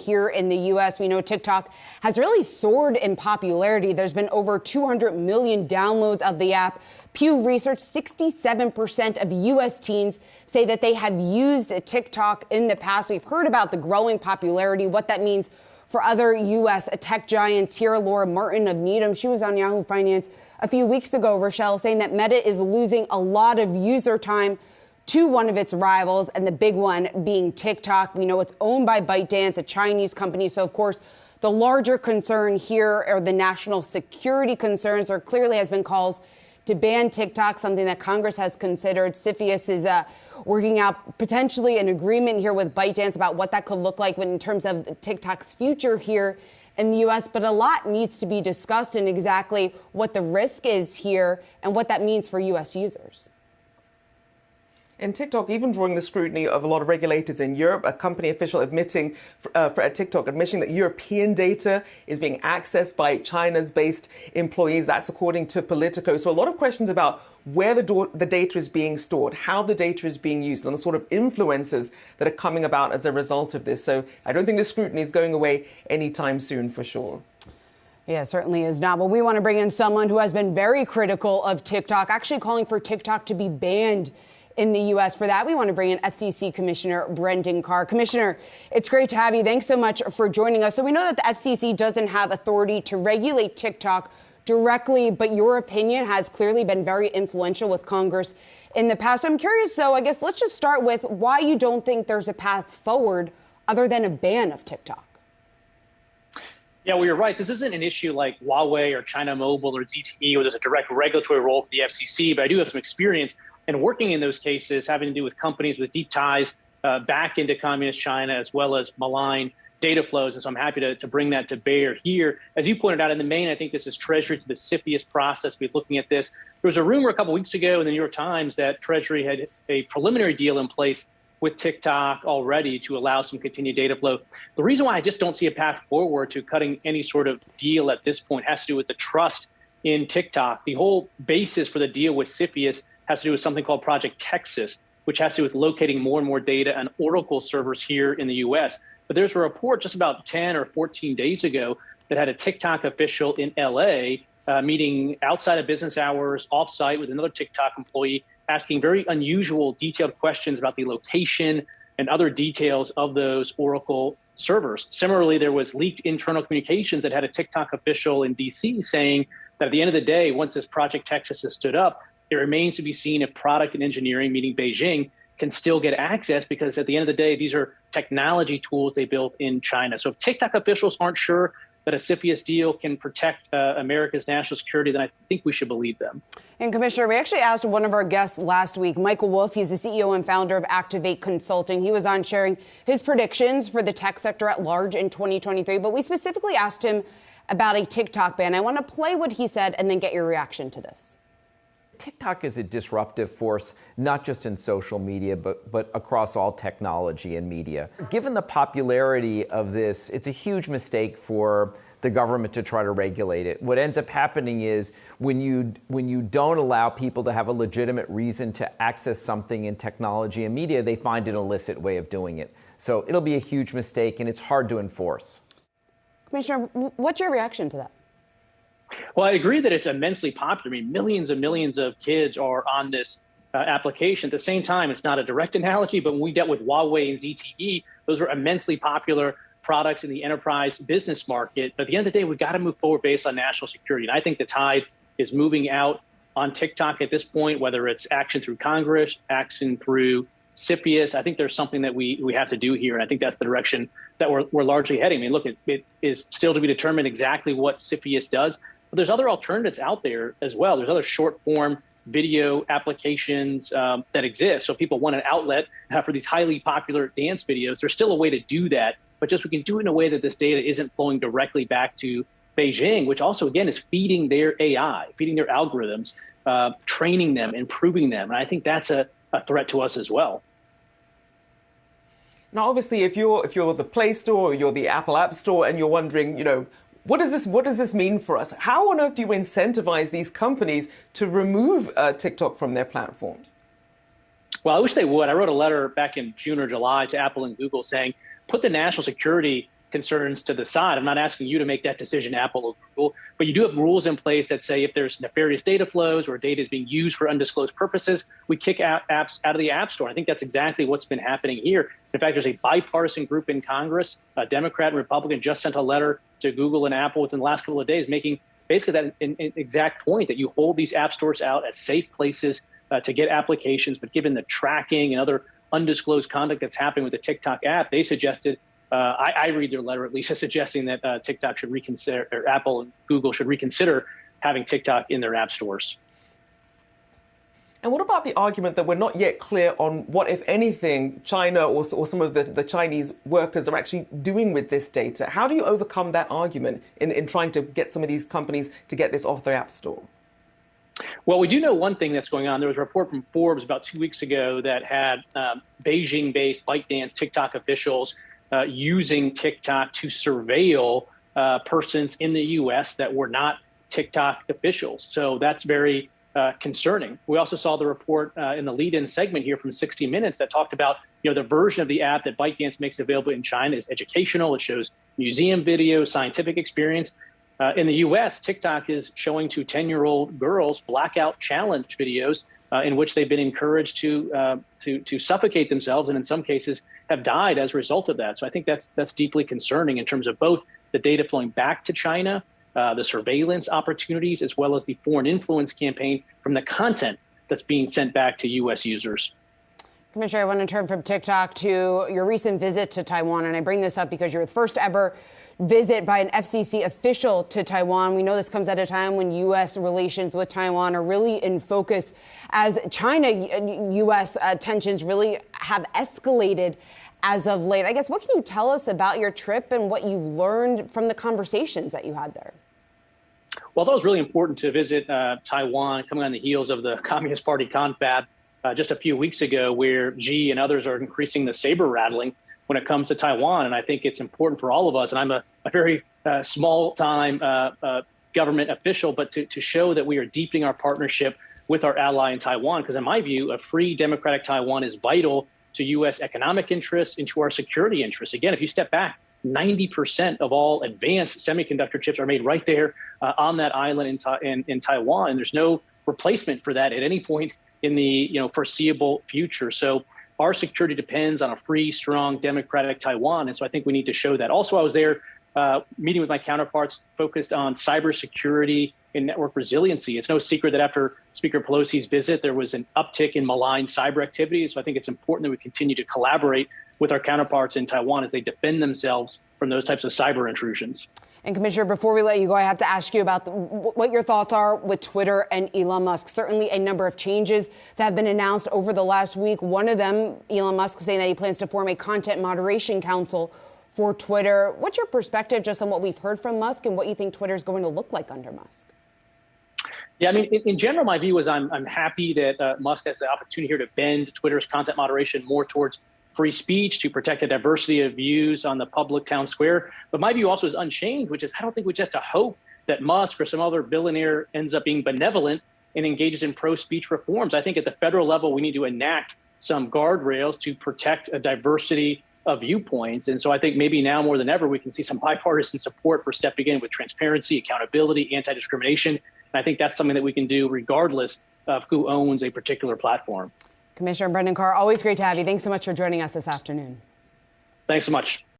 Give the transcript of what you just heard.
here in the U.S. We know TikTok has really soared in popularity. There's been over 200 million downloads of the app. Pew Research, 67% of U.S. teens say that they have used TikTok in the past. We've heard about the growing popularity, what that means for other U.S. tech giants here. Laura Martin of Needham, she was on Yahoo Finance a few weeks ago, Rochelle, saying that Meta is losing a lot of user time to one of its rivals, and the big one being TikTok. We know it's owned by ByteDance, a Chinese company. So, of course, the larger concern here are the national security concerns. There clearly has been calls to ban TikTok, something that Congress has considered. CFIUS is working out potentially an agreement here with ByteDance about what that could look like in terms of TikTok's future here in the U.S. But a lot needs to be discussed in exactly what the risk is here and what that means for U.S. users. And TikTok, even drawing the scrutiny of a lot of regulators in Europe, a company official admitting, TikTok admitting that European data is being accessed by China's based employees. That's according to Politico. So a lot of questions about where the data is being stored, how the data is being used, and the sort of influences that are coming about as a result of this. So I don't think the scrutiny is going away anytime soon, for sure. Yeah, certainly is not. But we want to bring in someone who has been very critical of TikTok, actually calling for TikTok to be banned in the U.S. For that, we want to bring in FCC Commissioner Brendan Carr. Commissioner, it's great to have you. Thanks so much for joining us. So we know that the FCC doesn't have authority to regulate TikTok directly, but your opinion has clearly been very influential with Congress in the past. I'm curious, so I guess let's just start with why you don't think there's a path forward other than a ban of TikTok. Yeah, well, you're right. This isn't an issue like Huawei or China Mobile or ZTE, where there's a direct regulatory role for the FCC, but I do have some experience and working in those cases having to do with companies with deep ties back into communist China, as well as malign data flows. And so I'm happy to bring that to bear here. As you pointed out, in the main, I think this is Treasury to the CFIUS process. We're looking at this. There was a rumor a couple weeks ago in the New York Times that Treasury had a preliminary deal in place with TikTok already to allow some continued data flow. The reason why I just don't see a path forward to cutting any sort of deal at this point has to do with the trust in TikTok. The whole basis for the deal with CFIUS has to do with something called Project Texas, which has to do with locating more and more data on Oracle servers here in the U.S. But there's a report just about 10 or 14 days ago that had a TikTok official in L.A. Meeting outside of business hours, off-site with another TikTok employee, asking very unusual, detailed questions about the location and other details of those Oracle servers. Similarly, there was leaked internal communications that had a TikTok official in D.C. saying that at the end of the day, once this Project Texas is stood up, it remains to be seen if product and engineering, meaning Beijing, can still get access, because at the end of the day, these are technology tools they built in China. So if TikTok officials aren't sure that a CFIUS deal can protect America's national security, then I think we should believe them. And Commissioner, we actually asked one of our guests last week, Michael Wolff. He's the CEO and founder of Activate Consulting. He was on sharing his predictions for the tech sector at large in 2023. But we specifically asked him about a TikTok ban. I want to play what he said and then get your reaction to this. TikTok is a disruptive force, not just in social media, but across all technology and media. Given the popularity of this, it's a huge mistake for the government to try to regulate it. What ends up happening is when you don't allow people to have a legitimate reason to access something in technology and media, they find an illicit way of doing it. So it'll be a huge mistake, and it's hard to enforce. Commissioner, what's your reaction to that? Well, I agree that it's immensely popular. I mean, millions and millions of kids are on this application. At the same time, it's not a direct analogy, but when we dealt with Huawei and ZTE, those were immensely popular products in the enterprise business market. But at the end of the day, we've got to move forward based on national security. And I think the tide is moving out on TikTok at this point, whether it's action through Congress, action through CFIUS. I think there's something that we have to do here. And I think that's the direction that we're largely heading. I mean, look, it is still to be determined exactly what CFIUS does. But there's other alternatives out there as well. There's other short form video applications that exist. So if people want an outlet for these highly popular dance videos, there's still a way to do that. But just we can do it in a way that this data isn't flowing directly back to Beijing, which also, again, is feeding their AI, feeding their algorithms, training them, improving them. And I think that's a threat to us as well. Now, obviously, if you're the Play Store or you're the Apple App Store and you're wondering, what does this mean for us? How on earth do you incentivize these companies to remove TikTok from their platforms? Well, I wish they would. I wrote a letter back in June or July to Apple and Google saying, put the national security concerns to the side. I'm not asking you to make that decision, Apple or Google, but you do have rules in place that say if there's nefarious data flows or data is being used for undisclosed purposes, we kick out apps out of the App Store. I think that's exactly what's been happening here. In fact, there's a bipartisan group in Congress, a Democrat and Republican, just sent a letter to Google and Apple within the last couple of days, making basically that an exact point that you hold these app stores out as safe places to get applications. But given the tracking and other undisclosed conduct that's happening with the TikTok app, they suggested, I read their letter at least, as suggesting that TikTok should reconsider, or Apple and Google should reconsider having TikTok in their app stores. And what about the argument that we're not yet clear on what, if anything, China or some of the Chinese workers are actually doing with this data? How do you overcome that argument in trying to get some of these companies to get this off their app store? Well, we do know one thing that's going on. There was a report from Forbes about 2 weeks ago that had Beijing-based ByteDance TikTok officials using TikTok to surveil persons in the U.S. that were not TikTok officials. So that's very concerning. We also saw the report in the lead-in segment here from 60 Minutes that talked about, the version of the app that ByteDance makes available in China is educational. It shows museum videos, scientific experience. In the U.S., TikTok is showing to 10-year-old girls blackout challenge videos in which they've been encouraged to suffocate themselves, and in some cases have died as a result of that. So I think that's deeply concerning in terms of both the data flowing back to China, the surveillance opportunities, as well as the foreign influence campaign from the content that's being sent back to U.S. users. Commissioner, I want to turn from TikTok to your recent visit to Taiwan, and I bring this up because you're the first ever visit by an FCC official to Taiwan. We know this comes at a time when U.S. relations with Taiwan are really in focus as China-U.S. tensions really have escalated as of late. I guess, what can you tell us about your trip and what you learned from the conversations that you had there? Well, that was really important to visit Taiwan, coming on the heels of the Communist Party confab just a few weeks ago, where Xi and others are increasing the saber rattling when it comes to Taiwan. And I think it's important for all of us, and I'm a very small-time government official, but to show that we are deepening our partnership with our ally in Taiwan, because in my view, a free, democratic Taiwan is vital to U.S. economic interests and to our security interests. Again, if you step back, 90% of all advanced semiconductor chips are made right there on that island in Taiwan, and there's no replacement for that at any point in the foreseeable future. So our security depends on a free, strong, democratic Taiwan, and so I think we need to show that. Also, I was there meeting with my counterparts focused on cybersecurity and network resiliency. It's no secret that after Speaker Pelosi's visit, there was an uptick in malign cyber activity. So I think it's important that we continue to collaborate with our counterparts in Taiwan as they defend themselves from those types of cyber intrusions. And Commissioner, before we let you go, I have to ask you about what your thoughts are with Twitter and Elon Musk. Certainly a number of changes that have been announced over the last week. One of them, Elon Musk saying that he plans to form a content moderation council for Twitter. What's your perspective just on what we've heard from Musk and what you think Twitter is going to look like under Musk? Yeah, I mean, in general, my view is I'm happy that Musk has the opportunity here to bend Twitter's content moderation more towards free speech, to protect the diversity of views on the public town square. But my view also is unchanged, which is I don't think we just have to hope that Musk or some other billionaire ends up being benevolent and engages in pro-speech reforms. I think at the federal level, we need to enact some guardrails to protect a diversity of viewpoints. And so I think maybe now more than ever, we can see some bipartisan support for stepping in with transparency, accountability, anti-discrimination. And I think that's something that we can do regardless of who owns a particular platform. Commissioner Brendan Carr, always great to have you. Thanks so much for joining us this afternoon. Thanks so much.